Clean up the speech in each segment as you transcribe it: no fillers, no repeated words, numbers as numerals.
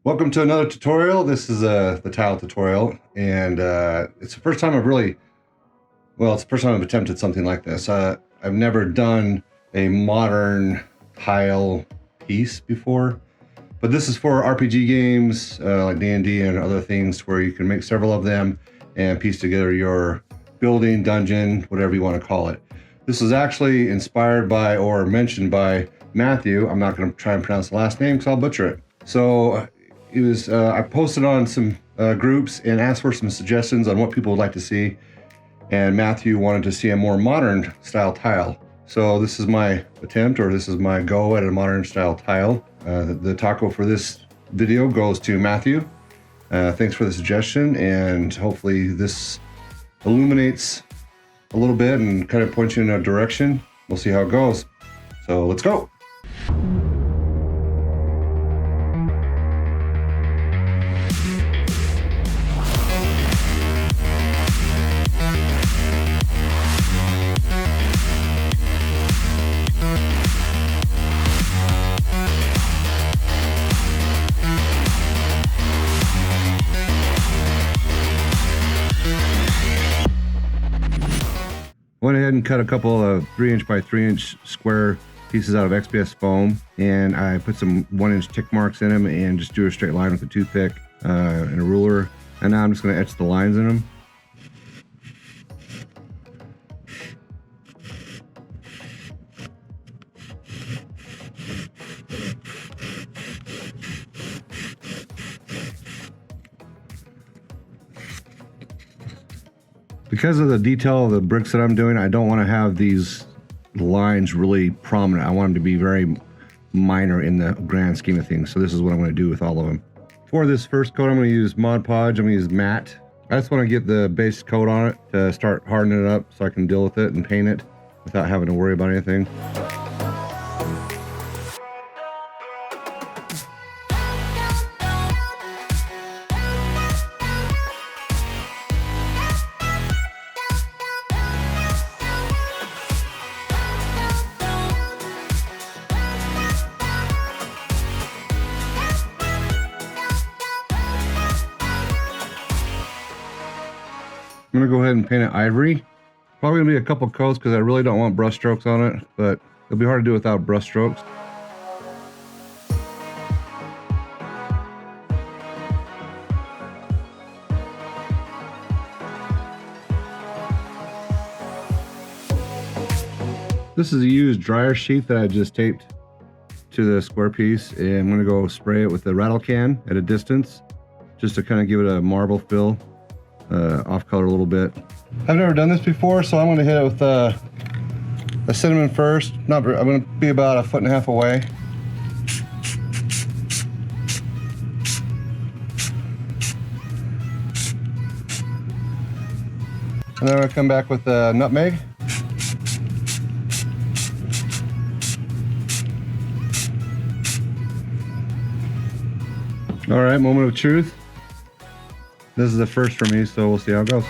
Welcome to another tutorial. This is the tile tutorial, and it's the first time it's the first time I've attempted something like this. I've never done a modern tile piece before, but this is for RPG games like D&D and other things where you can make several of them and piece together your building, dungeon, whatever you want to call it. This is actually inspired by or mentioned by Matthew. I'm not going to try and pronounce the last name because I'll butcher it. So I posted on some groups and asked for some suggestions on what people would like to see, and Matthew wanted to see a more modern style tile. So this is my attempt, or this is my go at a modern style tile. The taco for this video goes to Matthew. Thanks for the suggestion, and hopefully this illuminates a little bit and kind of points you in a direction. We'll see how it goes. So let's go. Went ahead and cut a couple of 3" by 3" square pieces out of XPS foam, and I put some 1" tick marks in them and just drew a straight line with a toothpick and a ruler. And now I'm just going to etch the lines in them. Because of the detail of the bricks that I'm doing, I don't want to have these lines really prominent. I want them to be very minor in the grand scheme of things. So this is what I'm going to do with all of them. For this first coat, I'm going to use Mod Podge. I'm going to use matte. I just want to get the base coat on it to start hardening it up so I can deal with it and paint it without having to worry about anything. I'm gonna go ahead and paint it ivory. Probably gonna be a couple coats because I really don't want brush strokes on it, but it'll be hard to do without brush strokes. This is a used dryer sheet that I just taped to the square piece, and I'm gonna go spray it with the rattle can at a distance just to kind of give it a marble fill. Off color a little bit. I've never done this before, so I'm going to hit it with a cinnamon first. I'm going to be about 1.5 feet away. And then I'm going to come back with the nutmeg. All right, moment of truth. This is the first for me, so we'll see how it goes.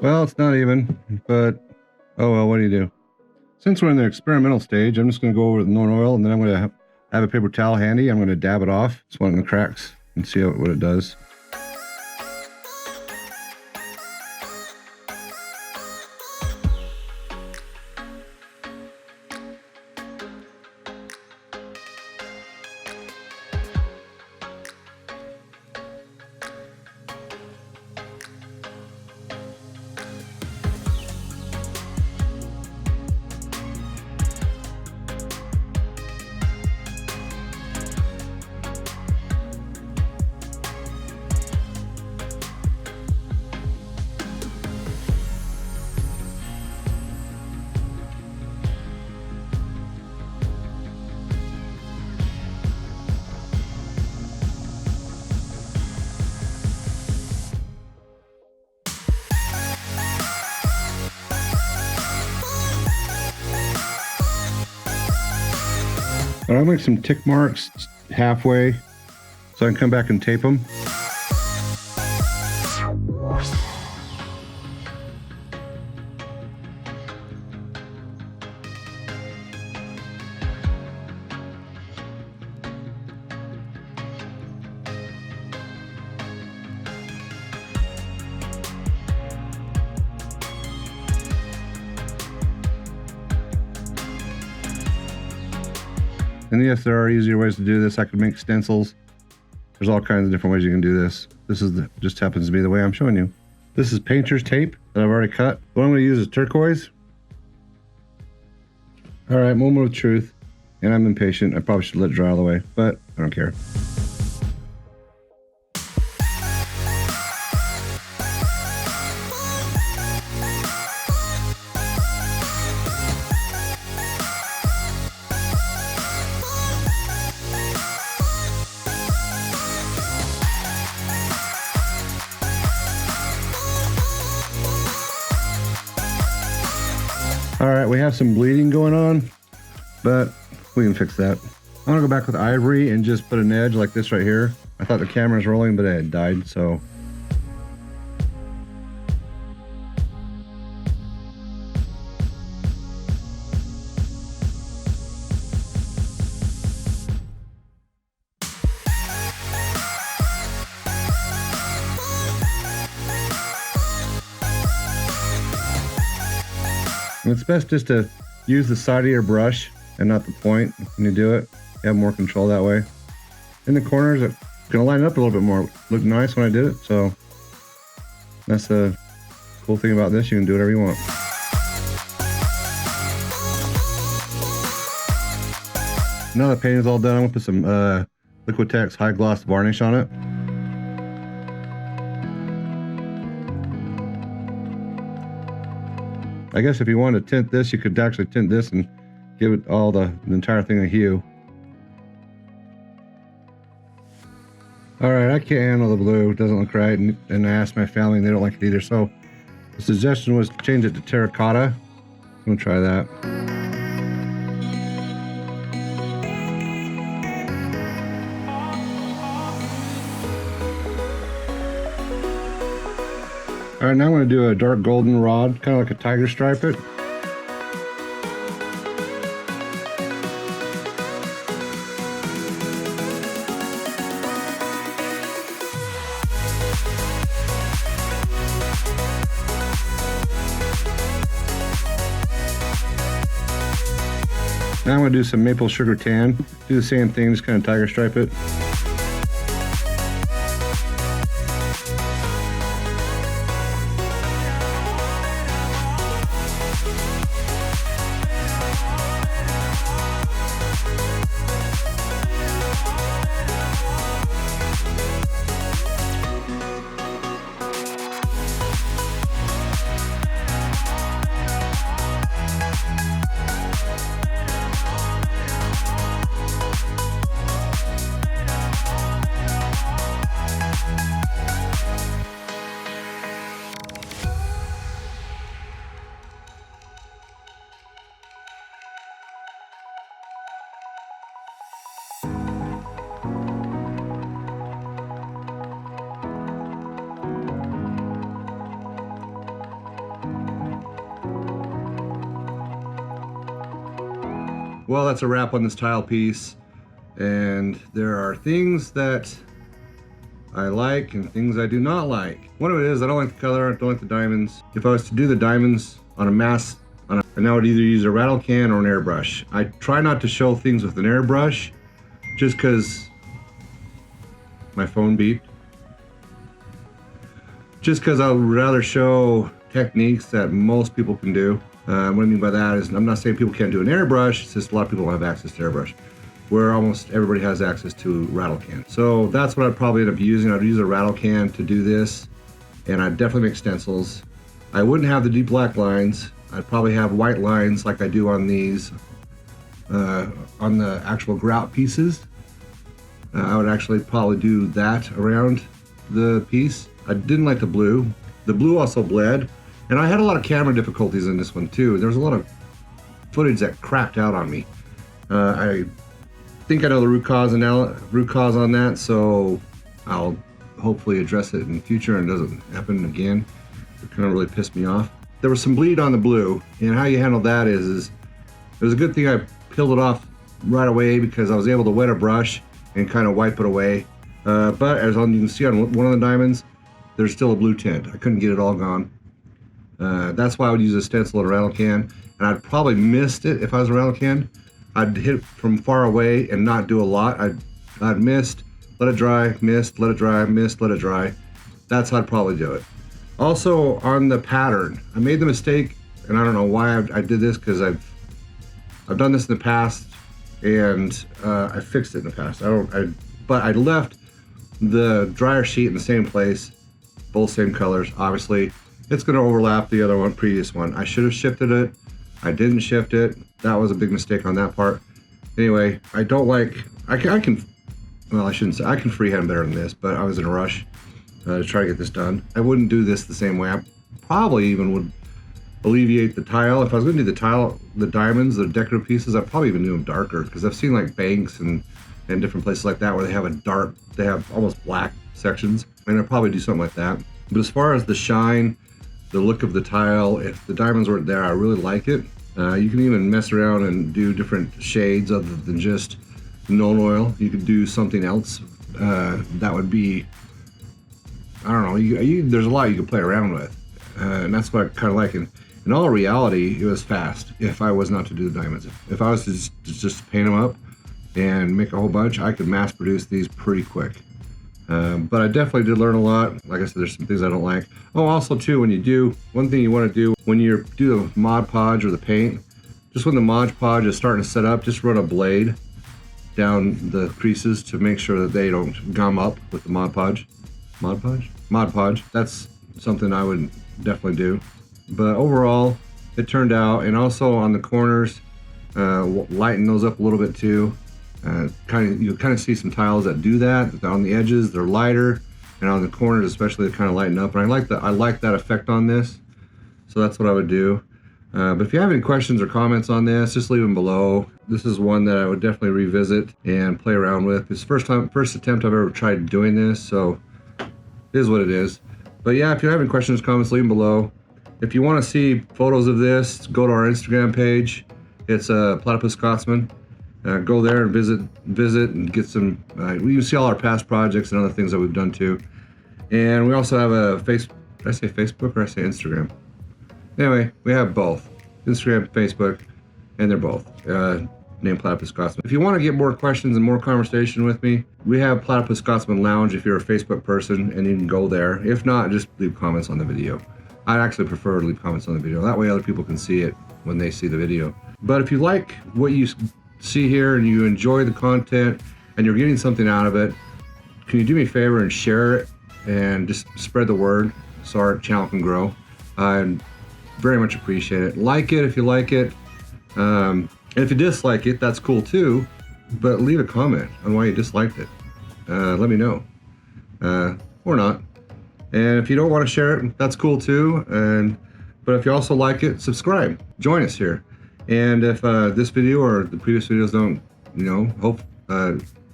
Well, it's not even, but oh well, what do you do? Since we're in the experimental stage, I'm just going to go over with no oil, and then I'm going to have a paper towel handy. I'm going to dab it off, just one in the cracks, and see what it does. But I'll make some tick marks halfway so I can come back and tape them. And yes, there are easier ways to do this. I could make stencils. There's all kinds of different ways you can do this. This is just happens to be the way I'm showing you. This is painter's tape that I've already cut. What I'm going to use is turquoise. All right, moment of truth. And I'm impatient. I probably should let it dry all the way, but I don't care. All right, we have some bleeding going on, but we can fix that. I'm gonna go back with ivory and just put an edge like this right here. I thought the camera was rolling, but it had died, so. And it's best just to use the side of your brush and not the point when you do it. You have more control that way. In the corners, it's gonna line it up a little bit more. Looked nice when I did it, so that's the cool thing about this. You can do whatever you want. Now the paint is all done, I'm gonna put some Liquitex high gloss varnish on it. I guess if you wanted to tint this, you could actually tint this and give it all the entire thing a hue. All right, I can't handle the blue. It doesn't look right. And I asked my family and they don't like it either. So the suggestion was to change it to terracotta. I'm gonna try that. All right, now I'm going to do a dark golden rod, kind of like a tiger stripe it. Now I'm going to do some maple sugar tan. Do the same thing, just kind of tiger stripe it. Well, that's a wrap on this tile piece, and there are things that I like and things I do not like. One of it is I don't like the color, I don't like the diamonds. If I was to do the diamonds on a mass, and I would either use a rattle can or an airbrush. I try not to show things with an airbrush just because my phone beeped. Just because I would rather show techniques that most people can do. What I mean by that is, I'm not saying people can't do an airbrush, it's just a lot of people don't have access to airbrush, where almost everybody has access to rattle can. So that's what I'd probably end up using. I'd use a rattle can to do this, and I'd definitely make stencils. I wouldn't have the deep black lines. I'd probably have white lines like I do on these, on the actual grout pieces. I would actually probably do that around the piece. I didn't like the blue. The blue also bled. And I had a lot of camera difficulties in this one too. There was a lot of footage that crapped out on me. I think I know the root cause on that, so I'll hopefully address it in the future and it doesn't happen again. It kind of really pissed me off. There was some bleed on the blue, and how you handle that is it was a good thing I peeled it off right away because I was able to wet a brush and kind of wipe it away. But as you can see on one of the diamonds, there's still a blue tint. I couldn't get it all gone. That's why I would use a stencil and a rattle can, and I'd probably missed it if I was a rattle can. I'd hit from far away and not do a lot. I'd mist, let it dry, mist, let it dry, mist, let it dry. That's how I'd probably do it. Also on the pattern, I made the mistake, and I don't know why I did this, because I've done this in the past, and I fixed it in the past. But I left the dryer sheet in the same place, both same colors. Obviously, it's going to overlap the other one, previous one. I should have shifted it. I didn't shift it. That was a big mistake on that part. Anyway, I don't like. I can. Well, I shouldn't say. I can freehand better than this, but I was in a rush to try to get this done. I wouldn't do this the same way. I probably even would alleviate the tile. If I was going to do the tile, the diamonds, the decorative pieces, I'd probably even do them darker, because I've seen like banks and different places like that where they have almost black sections, and I'd probably do something like that. But as far as the shine, the look of the tile, if the diamonds weren't there, I really like it. You can even mess around and do different shades other than just Known oil. You could do something else that would be, I don't know, there's a lot you could play around with, and that's what I kind of like. In all reality, it was fast if I was not to do the diamonds. If I was to just paint them up and make a whole bunch, I could mass produce these pretty quick. But I definitely did learn a lot. Like I said, there's some things I don't like. Oh, also too, one thing you want to do when you do the Mod Podge or the paint, just when the Mod Podge is starting to set up, just run a blade down the creases to make sure that they don't gum up with the Mod Podge. Mod Podge? Mod Podge. That's something I would definitely do. But overall, it turned out, and also on the corners, lighten those up a little bit too. You kind of see some tiles that do that. On the edges, they're lighter, and on the corners, especially, they kind of lighten up. And I like that effect on this, so that's what I would do. But if you have any questions or comments on this, just leave them below. This is one that I would definitely revisit and play around with. It's the first attempt I've ever tried doing this, so it is what it is. But yeah, if you have any questions, comments, leave them below. If you want to see photos of this, go to our Instagram page. It's Platypus Scotsman. Go there and visit and get some. You can see all our past projects and other things that we've done too. And we also have a Did I say Facebook or I say Instagram? Anyway, we have both, Instagram, Facebook, and they're both named Platypus Scotsman. If you want to get more questions and more conversation with me, we have Platypus Scotsman Lounge if you're a Facebook person, and you can go there. If not, just leave comments on the video. I'd actually prefer to leave comments on the video. That way other people can see it when they see the video. But if you like what you see here and you enjoy the content and you're getting something out of it, can you do me a favor and share it and just spread the word so our channel can grow? I very much appreciate it. Like it if you like it. And if you dislike it, that's cool too. But leave a comment on why you disliked it. Let me know. Or not. And if you don't want to share it, that's cool too. But if you also like it, subscribe. Join us here. And if this video or the previous videos don't,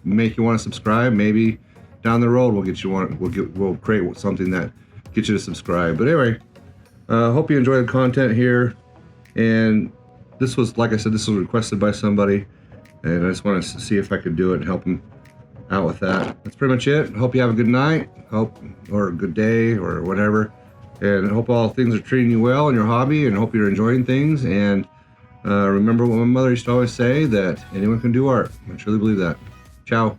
make you want to subscribe, maybe down the road we'll create something that gets you to subscribe. But anyway, hope you enjoy the content here. And this was, like I said, this was requested by somebody, and I just want to see if I could do it and help them out with that. That's pretty much it. Hope you have a good night, or a good day, or whatever. And I hope all things are treating you well in your hobby, and hope you're enjoying things. And remember what my mother used to always say, that anyone can do art. I truly believe that. Ciao.